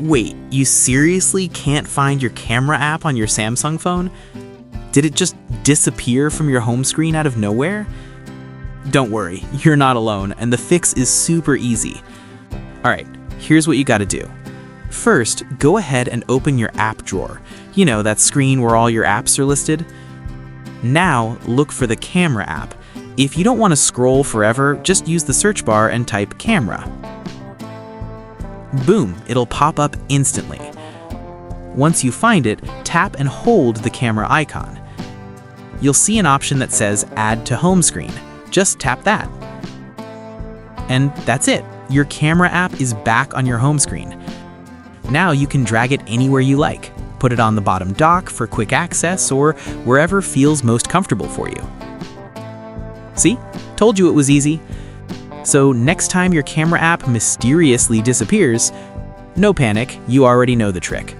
Wait, you seriously can't find your camera app on your Samsung phone? Did it just disappear from your home screen out of nowhere? Don't worry, you're not alone, and the fix is super easy. Alright, here's what you gotta do. First, go ahead and open your app drawer. You know, that screen where all your apps are listed. Now, look for the camera app. If you don't want to scroll forever, just use the search bar and type camera. Boom, it'll pop up instantly. Once you find it, tap and hold the camera icon. You'll see an option that says Add to Home Screen. Just tap that. And that's it. Your camera app is back on your home screen. Now you can drag it anywhere you like. Put it on the bottom dock for quick access or wherever feels most comfortable for you. See? Told you it was easy. So next time your camera app mysteriously disappears, no panic, you already know the trick.